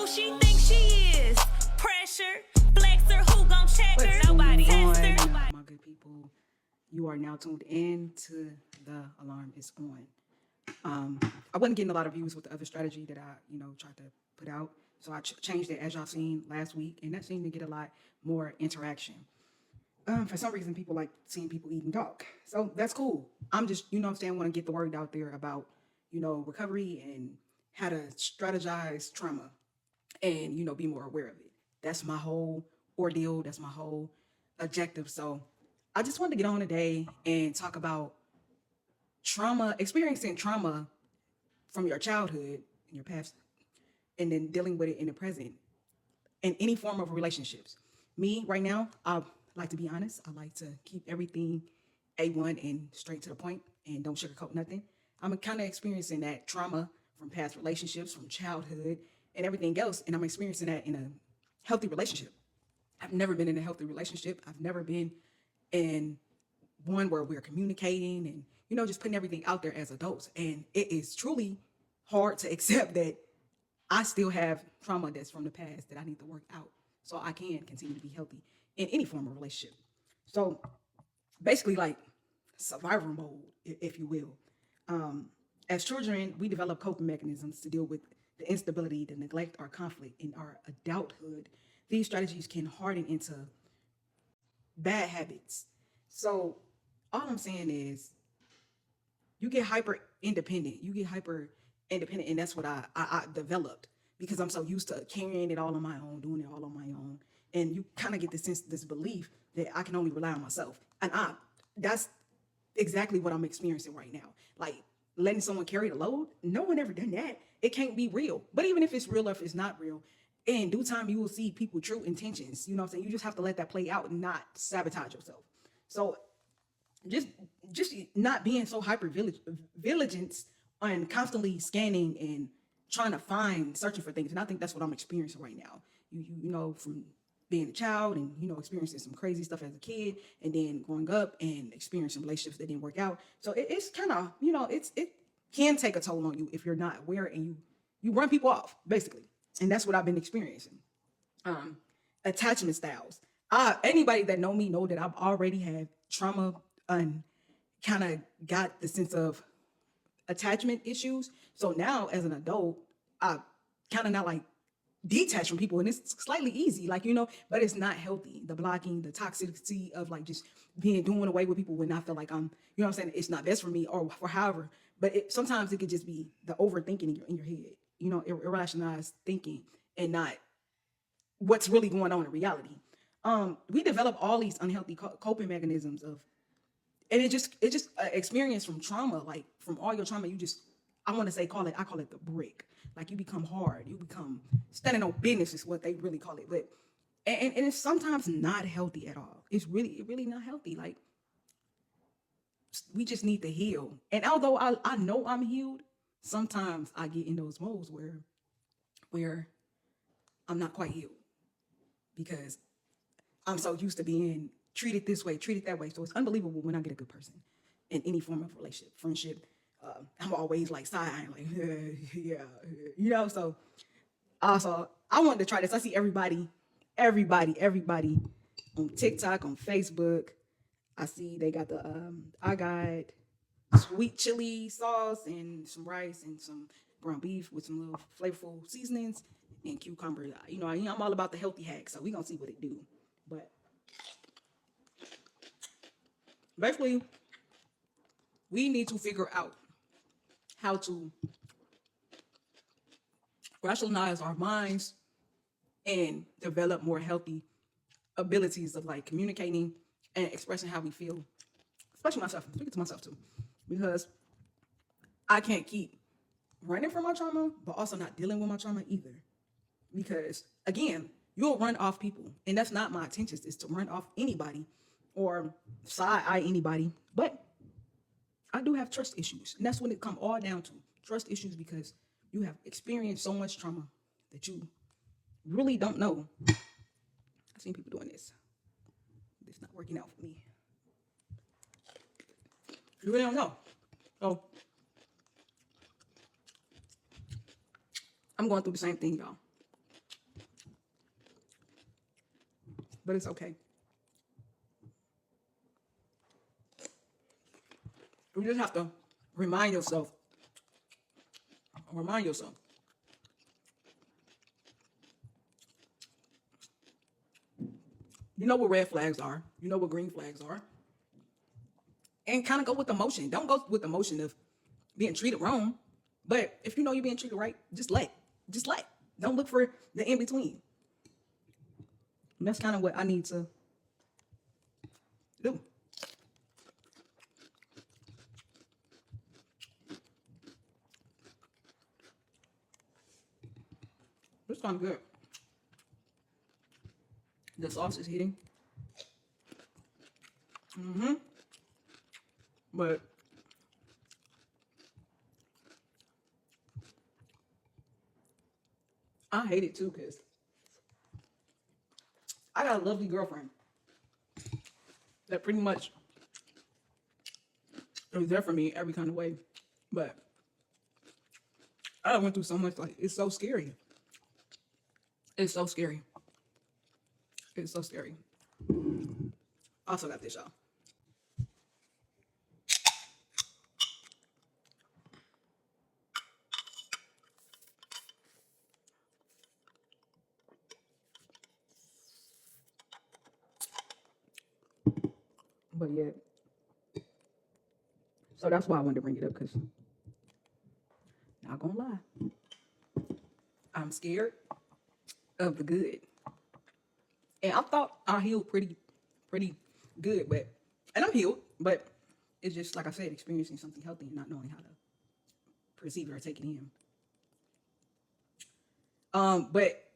Who she thinks she is? Pressure, flexer, who gon' check her? What's Nobody going test her. on, my good people? You are now tuned in to The Alarm is On. I wasn't getting a lot of views with the other strategy that I, tried to put out. So I changed it, as y'all seen last week, and that seemed to get a lot more interaction. For some reason, people like seeing people eat and talk. So that's cool. I'm just, want to get the word out there about, recovery and how to strategize trauma and, be more aware of it. That's my whole ordeal. That's my whole objective. So I just wanted to get on today and talk about trauma, experiencing trauma from your childhood in your past, and then dealing with it in the present in any form of relationships. Me right now, I like to be honest. I like to keep everything A1 and straight to the point and don't sugarcoat nothing. I'm kind of experiencing that trauma from past relationships, from childhood and everything else. And I'm experiencing that in a healthy relationship. I've never been in a healthy relationship. I've never been in one where we're communicating and, just putting everything out there as adults. And it is truly hard to accept that I still have trauma that's from the past that I need to work out so I can continue to be healthy in any form of relationship. So basically like survival mode, if you will. As children, we develop coping mechanisms to deal with the instability, the neglect, or conflict in our adulthood. These strategies can harden into bad habits. So all I'm saying is you get hyper independent. And that's what I developed because I'm so used to carrying it all on my own, doing it all on my own. And you kind of get this belief that I can only rely on myself. And that's exactly what I'm experiencing right now. Like letting someone carry the load. No one ever done that. It can't be real. But even if it's real or if it's not real, in due time, you will see people's true intentions. You know what I'm saying? You just have to let that play out and not sabotage yourself. So just not being so hyper vigilant and constantly scanning and trying to searching for things. And I think that's what I'm experiencing right now. You from being a child and, experiencing some crazy stuff as a kid and then growing up and experiencing relationships that didn't work out. So it's kind of, it can take a toll on you if you're not aware and you run people off basically. And that's what I've been experiencing. Attachment styles. Anybody that know me know that I've already had trauma and kind of got the sense of attachment issues. So now as an adult, I kind of not like detach from people and it's slightly easy, but it's not healthy. The blocking, the toxicity of like just doing away with people when I feel like I'm, what I'm saying, it's not best for me or however, but sometimes it could just be the overthinking in your head, irrationalized thinking and not what's really going on in reality. We develop all these unhealthy coping mechanisms and it just experience from trauma, like from all your trauma, I want to say, I call it the brick. Like you become hard, you become standing on business is what they really call it. But, and it's sometimes not healthy at all. It's really not healthy. Like we just need to heal. And although I know I'm healed, sometimes I get in those modes where I'm not quite healed because I'm so used to being treated this way, treated that way. So it's unbelievable when I get a good person in any form of relationship, friendship. I'm always like side-eyeing, like, yeah. So also, I wanted to try this. I see everybody on TikTok, on Facebook. I see they got I got sweet chili sauce and some rice and some ground beef with some little flavorful seasonings and cucumber. I'm all about the healthy hacks, so we're going to see what it do. But basically, we need to figure out how to rationalize our minds and develop more healthy abilities of like communicating and expressing how we feel, especially myself. I'm speaking to myself too, because I can't keep running from my trauma, but also not dealing with my trauma either. Because again, you'll run off people, and that's not my intentions, is to run off anybody or side-eye anybody. But I do have trust issues, and that's when it come all down to trust issues because you have experienced so much trauma that you really don't know. I've seen people doing this. It's not working out for me. You really don't know. So I'm going through the same thing, y'all. but it's okay. You just have to remind yourself, remind yourself. You know what red flags are. You know what green flags are. And kind of go with the motion. Don't go with the motion of being treated wrong. But if you know you're being treated right, just let. Just let. Don't look for the in between. And that's kind of what I need to do. It's kind of good. The sauce is hitting. But I hate it too because I got a lovely girlfriend that pretty much is there for me every kind of way. But I went through so much, like, it's so scary. It's so scary. It's so scary. Also got this, y'all. But yeah. So that's why I wanted to bring it up, because not gonna lie, I'm scared of the good. And I thought I healed pretty good, and I'm healed, but it's just like I said, experiencing something healthy and not knowing how to perceive it or take it in. But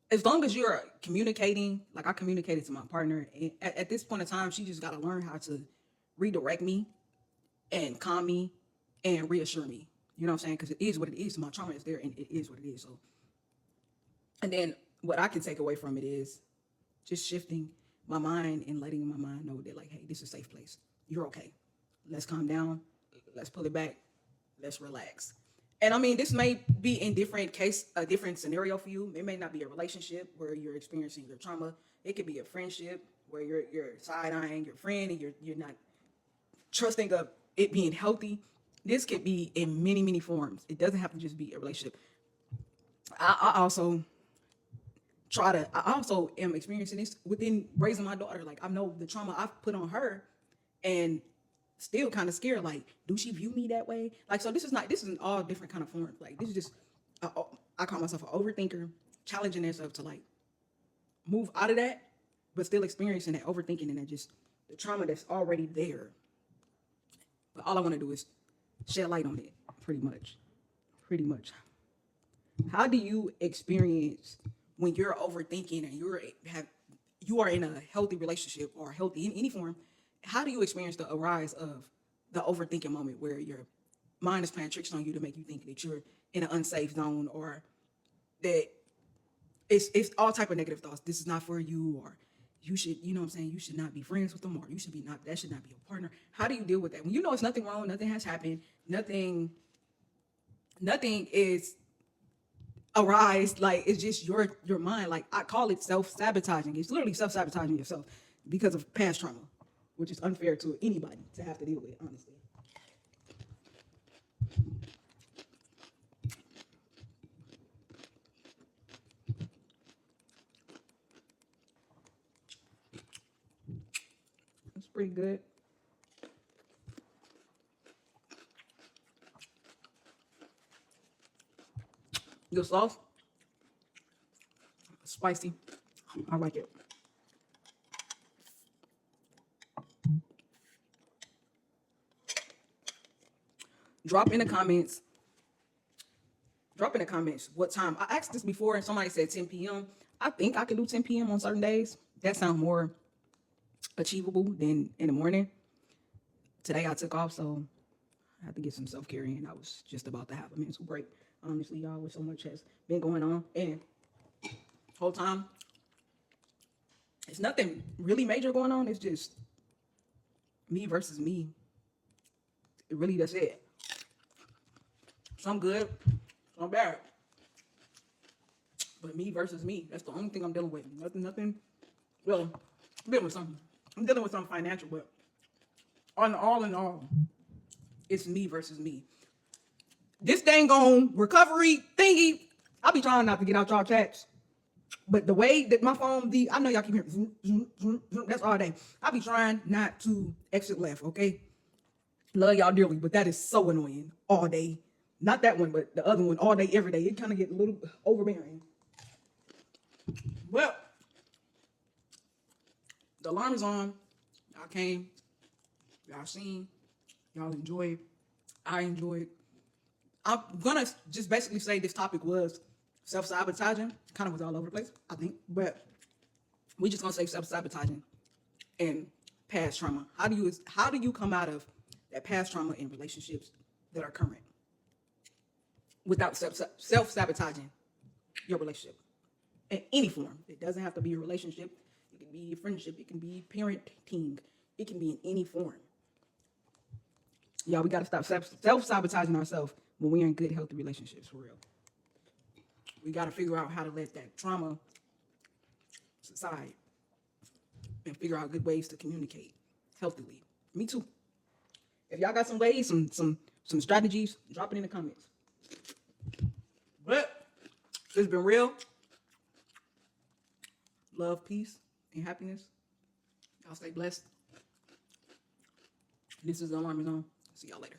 as long as you're communicating, like I communicated to my partner, and at this point in time, she just got to learn how to redirect me and calm me and reassure me. You know what I'm saying? Because it is what it is. My trauma is there, and it is what it is. So, and then what I can take away from it is just shifting my mind and letting my mind know that, like, hey, this is a safe place. You're okay. Let's calm down. Let's pull it back. Let's relax. And I mean, this may be in a different scenario for you. It may not be a relationship where you're experiencing your trauma. It could be a friendship where you're side eyeing your friend and you're not trusting of it being healthy. This could be in many forms. It doesn't have to just be a relationship. I also I also am experiencing this within raising my daughter. Like, I know the trauma I've put on her, and still kind of scared. Like, do she view me that way? Like, so this is in all different kind of forms. Like, this is just, I call myself an overthinker, challenging myself to, like, move out of that, but still experiencing that overthinking and that just the trauma that's already there. But all I want to do is shed light on it, pretty much. How do you experience when you're overthinking and you are in a healthy relationship or healthy in any form? How do you experience the arise of the overthinking moment where your mind is playing tricks on you to make you think that you're in an unsafe zone, or that it's all type of negative thoughts? This is not for you, or you should, you know what I'm saying, you should not be friends with them, or you should be not, that should not be a partner. How do you deal with that when you know it's nothing wrong, nothing has happened, nothing is arise, like, it's just your mind? Like, I call it self-sabotaging. It's literally self-sabotaging yourself because of past trauma, which is unfair to anybody to have to deal with, honestly. It's pretty good. The sauce, spicy. I like it. Drop in the comments. Drop in the comments what time. I asked this before and somebody said 10 p.m. I think I can do 10 p.m. on certain days. That sounds more achievable than in the morning. Today I took off, so I had to get some self-care in. I was just about to have a mental break. Honestly, y'all, with so much has been going on. And whole time, it's nothing really major going on. It's just me versus me. It really, that's it. Some good, some bad. But me versus me. That's the only thing I'm dealing with. Nothing Well, I'm dealing with something. I'm dealing with something financial, but all in all, it's me versus me. This dang on recovery thingy, I be trying not to get out y'all chats. But the way that my phone be, I know y'all keep hearing zoom, zoom, zoom, zoom, that's all day. I be trying not to exit left, okay? Love y'all dearly, but that is so annoying all day. Not that one, but the other one all day, every day. It kind of get a little overbearing. Well, the alarm is on. Y'all came, y'all seen, y'all enjoyed. I enjoyed. I'm gonna just basically say this topic was self-sabotaging. Kind of was all over the place, I think. But we just gonna say self-sabotaging and past trauma. How do you come out of that past trauma in relationships that are current without self-sabotaging your relationship in any form? It doesn't have to be a relationship. It can be a friendship. It can be parenting. It can be in any form. Y'all, we gotta stop self-sabotaging ourselves when we're in good, healthy relationships, for real. We gotta figure out how to let that trauma subside and figure out good ways to communicate healthily. Me too. If y'all got some ways, some strategies, drop it in the comments. But it's been real. Love, peace, and happiness. Y'all stay blessed. This is the Alarm Is On. See y'all later.